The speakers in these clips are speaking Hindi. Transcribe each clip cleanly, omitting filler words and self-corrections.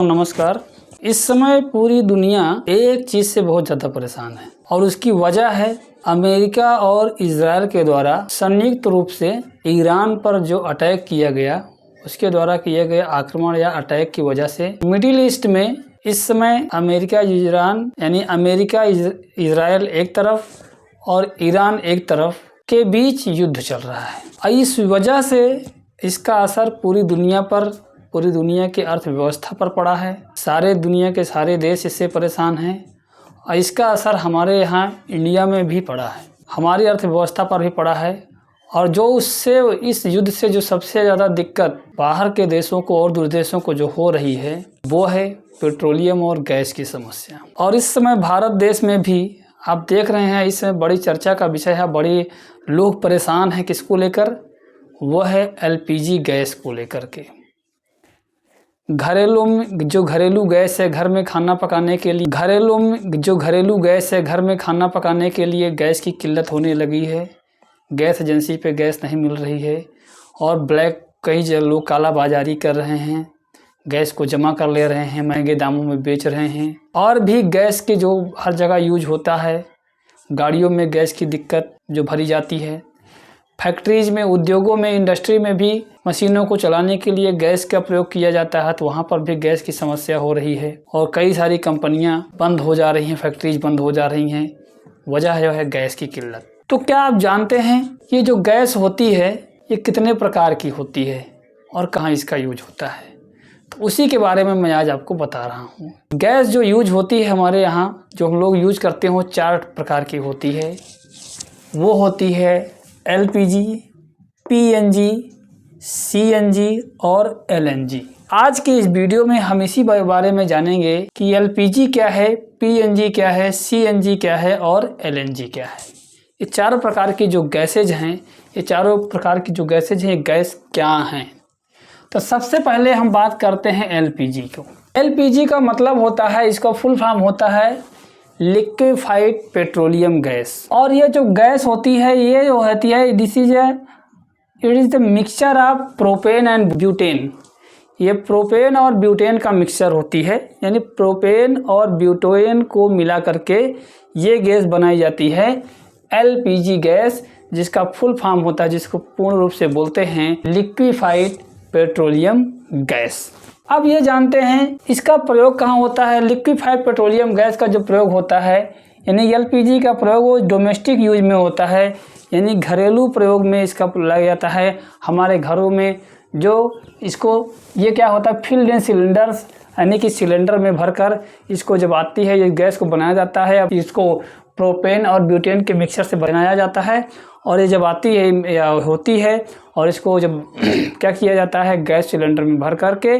नमस्कार। इस समय पूरी दुनिया एक चीज़ से बहुत ज़्यादा परेशान है और उसकी वजह है अमेरिका और इजराइल के द्वारा संयुक्त रूप से ईरान पर जो अटैक किया गया, उसके द्वारा किए गए आक्रमण या अटैक की वजह से मिडिल ईस्ट में इस समय अमेरिका ईरान यानी अमेरिका इजराइल एक तरफ और ईरान एक तरफ के बीच युद्ध चल रहा है। इस वजह से इसका असर पूरी दुनिया के अर्थव्यवस्था पर पड़ा है। सारे दुनिया के सारे देश इससे परेशान हैं और इसका असर हमारे यहाँ इंडिया में भी पड़ा है, हमारी अर्थव्यवस्था पर भी पड़ा है। और जो इस युद्ध से जो सबसे ज़्यादा दिक्कत बाहर के देशों को और दूसरे देशों को जो हो रही है वो है पेट्रोलियम और गैस की समस्या। और इस समय भारत देश में भी आप देख रहे हैं, इसमें बड़ी चर्चा का विषय है, बड़ी लोग परेशान हैं किसको लेकर, वो है एलपीजी गैस को लेकर के। घरेलू गैस है घर में खाना पकाने के लिए, घरेलू गैस है घर में खाना पकाने के लिए गैस की किल्लत होने लगी है। गैस एजेंसी पे गैस नहीं मिल रही है और कई लोग काला बाजारी कर रहे हैं, गैस को जमा कर ले रहे हैं, महंगे दामों में बेच रहे हैं। और भी गैस के जो हर जगह यूज होता है, गाड़ियों में गैस की दिक्कत जो भरी जाती है, फैक्ट्रीज में, उद्योगों में, इंडस्ट्री में भी मशीनों को चलाने के लिए गैस का प्रयोग किया जाता है, तो वहाँ पर भी गैस की समस्या हो रही है और कई सारी कंपनियाँ बंद हो जा रही हैं, फैक्ट्रीज बंद हो जा रही हैं। वजह जो है गैस की किल्लत। तो क्या आप जानते हैं ये जो गैस होती है ये कितने प्रकार की होती है और कहाँ इसका यूज होता है? तो उसी के बारे में मैं आज आपको बता रहा हूँ। गैस जो यूज होती है हमारे यहाँ, जो हम लोग यूज करते हो, 4 प्रकार की होती है। वो होती है एलपीजी, पीएनजी, सीएनजी और एलएनजी। आज की इस वीडियो में हम इसी बारे में जानेंगे कि एलपीजी क्या है, पीएनजी क्या है, सीएनजी क्या है और एलएनजी क्या है। ये 4 प्रकार की जो गैसेज हैं, ये चारों प्रकार की जो गैसेज हैं, गैस क्या हैं? तो सबसे पहले हम बात करते हैं एलपीजी को। एलपीजी का मतलब होता है, इसका फुल फॉर्म होता है लिक्विफाइड पेट्रोलियम गैस। और ये जो गैस होती है ये जो होती है it is the mixture of propane and butane. ये प्रोपेन और ब्यूटेन का मिक्सचर होती है, यानी प्रोपेन और ब्यूटेन को मिला करके ये गैस बनाई जाती है एलपीजी गैस, जिसका फुल फॉर्म होता है, जिसको पूर्ण रूप से बोलते हैं लिक्विफाइड पेट्रोलियम गैस। अब ये जानते हैं इसका प्रयोग कहाँ होता है। लिक्विफाइड पेट्रोलियम गैस का जो प्रयोग होता है, यानी एलपीजी का प्रयोग वो डोमेस्टिक यूज में होता है, यानी घरेलू प्रयोग में इसका लगाया जाता है। हमारे घरों में जो इसको ये क्या होता है, फिल्ड इन सिलेंडर्स, यानी कि सिलेंडर में भरकर इसको जब आती है ये गैस को बनाया जाता है। अब इसको प्रोपेन और ब्यूटेन के मिक्सचर से बनाया जाता है और ये जब आती है या होती है और इसको जब क्या किया जाता है, गैस सिलेंडर में भर करके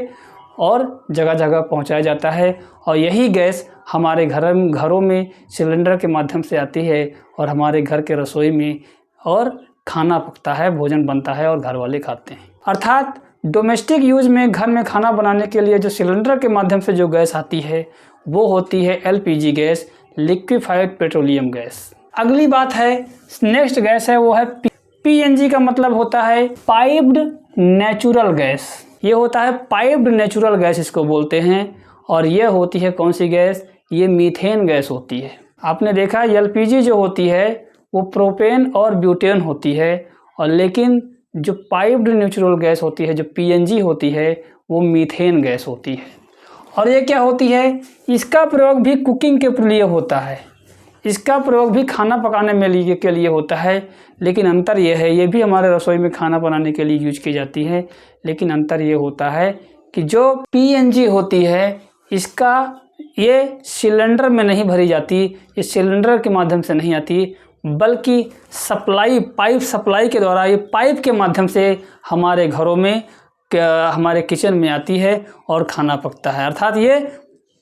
और जगह जगह पहुंचाया जाता है। और यही गैस हमारे घरों में सिलेंडर के माध्यम से आती है और हमारे घर के रसोई में और खाना पकता है, भोजन बनता है और घर वाले खाते हैं। अर्थात डोमेस्टिक यूज में घर में खाना बनाने के लिए जो सिलेंडर के माध्यम से जो गैस आती है वो होती है LPG gas, liquefied petroleum gas. अगली बात है, नेक्स्ट गैस है वो है पीएनजी का मतलब होता है पाइप्ड नेचुरल गैस। ये होता है पाइप्ड नेचुरल गैस इसको बोलते हैं। और ये होती है कौन सी गैस, ये मीथेन गैस होती है। आपने देखा एलपीजी जो होती है वो प्रोपेन और ब्यूटेन होती है, और लेकिन जो पाइप्ड नेचुरल गैस होती है, जो पीएनजी होती है, वो मीथेन गैस होती है। और ये क्या होती है, इसका प्रयोग भी कुकिंग के लिए होता है, इसका प्रयोग भी खाना पकाने के लिए होता है। लेकिन अंतर यह है, ये भी हमारे रसोई में खाना बनाने के लिए यूज की जाती है, लेकिन अंतर ये होता है कि जो पीएनजी होती है इसका ये सिलेंडर में नहीं भरी जाती, ये सिलेंडर के माध्यम से नहीं आती, बल्कि पाइप सप्लाई के द्वारा, ये पाइप के माध्यम से हमारे घरों में, हमारे किचन में आती है और खाना पकता है। अर्थात ये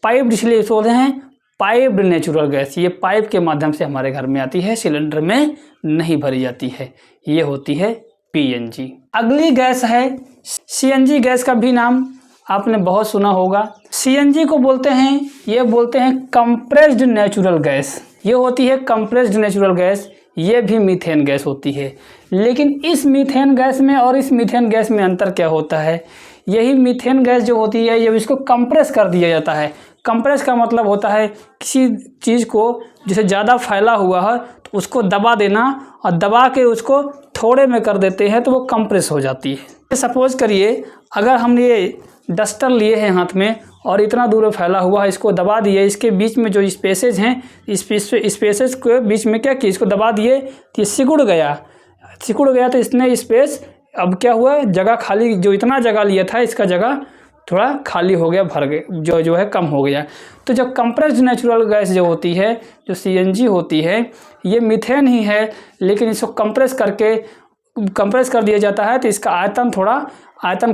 पाइप इसलिए बोलते हैं पाइप्ड नेचुरल गैस, ये पाइप के माध्यम से हमारे घर में आती है, सिलेंडर में नहीं भरी जाती है। ये होती है पीएनजी। अगली गैस है सीएनजी गैस, का भी नाम आपने बहुत सुना होगा। सीएनजी को बोलते हैं कंप्रेस्ड नेचुरल गैस। ये होती है कंप्रेस्ड नेचुरल गैस, ये भी मीथेन गैस होती है। लेकिन इस मीथेन गैस में और इस मीथेन गैस में अंतर क्या होता है, यही मीथेन गैस जो होती है जब इसको कंप्रेस कर दिया जाता है, कंप्रेस का मतलब होता है किसी चीज़ को जैसे ज़्यादा फैला हुआ है तो उसको दबा देना और दबा के उसको थोड़े में कर देते हैं तो वो कंप्रेस हो जाती है। सपोज करिए अगर हम ये डस्टर लिए हैं हाथ में और इतना दूर फैला हुआ है, इसको दबा दिए, इसके बीच में जो स्पेसेज हैं स्पेसेज के बीच में क्या किया, इसको दबा दिए तो ये सिकुड़ गया तो इसने स्पेस अब क्या हुआ, जगह खाली, जो इतना जगह लिया था इसका जगह थोड़ा खाली हो गया, भर गया, जो है कम हो गया। तो जब कंप्रेस्ड नेचुरल गैस जो होती है, जो सीएनजी होती है, ये मीथेन ही है, लेकिन इसको कंप्रेस कर दिया जाता है तो इसका आयतन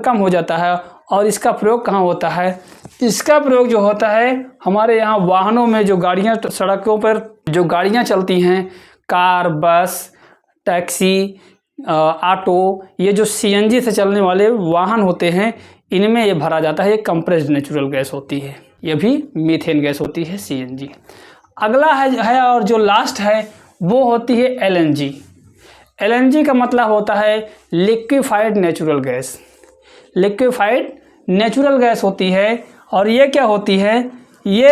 कम हो जाता है। और इसका प्रयोग कहाँ होता है, इसका प्रयोग जो होता है हमारे यहाँ वाहनों में, जो गाड़ियाँ सड़कों पर जो गाड़ियाँ चलती हैं, कार, बस, टैक्सी, ऑटो, ये जो सीएनजी से चलने वाले वाहन होते हैं इनमें ये भरा जाता है। ये कंप्रेस्ड नेचुरल गैस होती है, ये भी मीथेन गैस होती है, सीएनजी। अगला है और जो लास्ट है वो होती है एलएनजी। एलएनजी का मतलब होता है liquefied natural gas. Liquefied natural gas होती है और ये क्या होती है, ये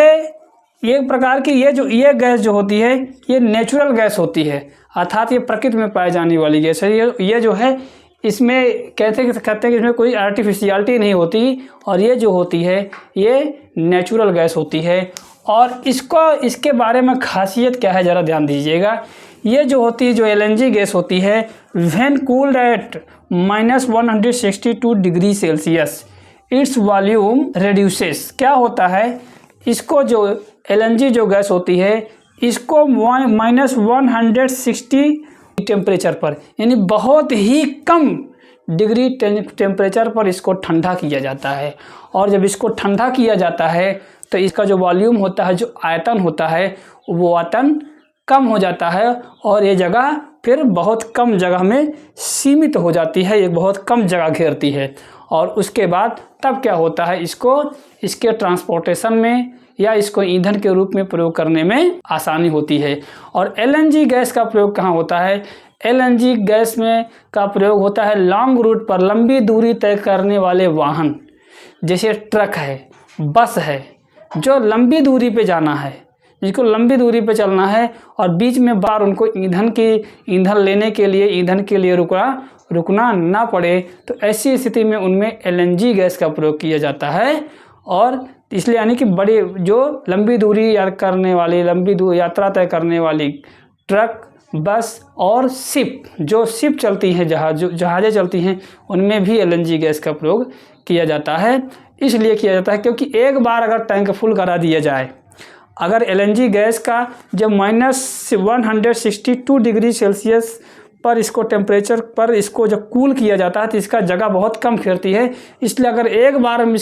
एक प्रकार की ये गैस जो होती है ये नेचुरल गैस होती है, अर्थात ये प्रकृति में पाई जाने वाली गैस है। ये जो है इसमें कहते हैं कि इसमें कोई आर्टिफिशियलिटी नहीं होती और ये जो होती है ये नेचुरल गैस होती है। और इसके बारे में खासियत क्या है ज़रा ध्यान दीजिएगा। ये जो होती है, जो एलएनजी गैस होती है, when cooled at -162 degree Celsius its volume reduces. क्या होता है, इसको जो एलएनजी जो गैस होती है इसको -160 टेम्परेचर पर, यानी बहुत ही कम डिग्री टेम्परेचर पर इसको ठंडा किया जाता है। और जब इसको ठंडा किया जाता है तो इसका जो वॉल्यूम होता है, जो आयतन होता है, वो आयतन कम हो जाता है और ये जगह फिर बहुत कम जगह में सीमित हो जाती है, ये बहुत कम जगह घेरती है। और उसके बाद तब क्या होता है, इसके ट्रांसपोर्टेशन में या इसको ईंधन के रूप में प्रयोग करने में आसानी होती है। और एलएनजी गैस का प्रयोग कहाँ होता है, एलएनजी गैस में का प्रयोग होता है लॉन्ग रूट पर, लंबी दूरी तय करने वाले वाहन जैसे ट्रक है, बस है, जो लंबी दूरी पे जाना है, जिसको लंबी दूरी पे चलना है और बीच में बार उनको ईंधन लेने के लिए रुकना ना पड़े, तो ऐसी स्थिति में उनमें एलएनजी गैस का प्रयोग किया जाता है। और इसलिए यानी कि बड़े जो लंबी दूरी यात्रा तय करने वाली ट्रक, बस और शिप चलती हैं, जहाज़ें चलती हैं, उनमें भी एलएनजी गैस का प्रयोग किया जाता है। इसलिए किया जाता है क्योंकि एक बार अगर टैंक फुल करा दिया जाए, अगर एलएनजी गैस का जब -162 डिग्री सेल्सियस पर इसको टेम्परेचर पर इसको जब कूल किया जाता है तो इसका जगह बहुत कम घेरती है। इसलिए अगर एक बार हम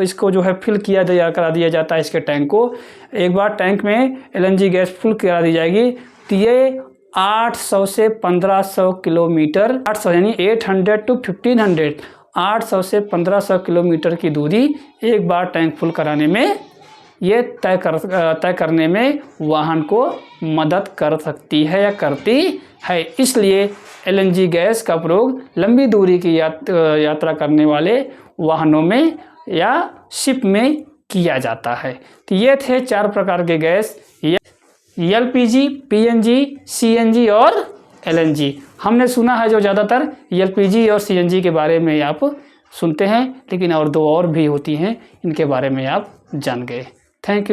इसको जो है फिल करा दिया जाता है, इसके टैंक को एक बार टैंक में एलएनजी गैस फुल करा दी जाएगी तो ये 800 से 1500 किलोमीटर, 800 यानी 800 to 1500, 800 से 1500 किलोमीटर की दूरी एक बार टैंक फुल कराने में ये तय करने में वाहन को मदद कर सकती है या करती है। इसलिए एलएनजी गैस का प्रयोग लंबी दूरी की यात्रा करने वाले वाहनों में या शिप में किया जाता है। तो ये थे 4 प्रकार के गैस, एलपीजी, पीएनजी, सीएनजी और एलएनजी। हमने सुना है जो ज़्यादातर एलपीजी और सीएनजी के बारे में आप सुनते हैं, लेकिन और 2 और भी होती हैं, इनके बारे में आप जान गए। Thank you.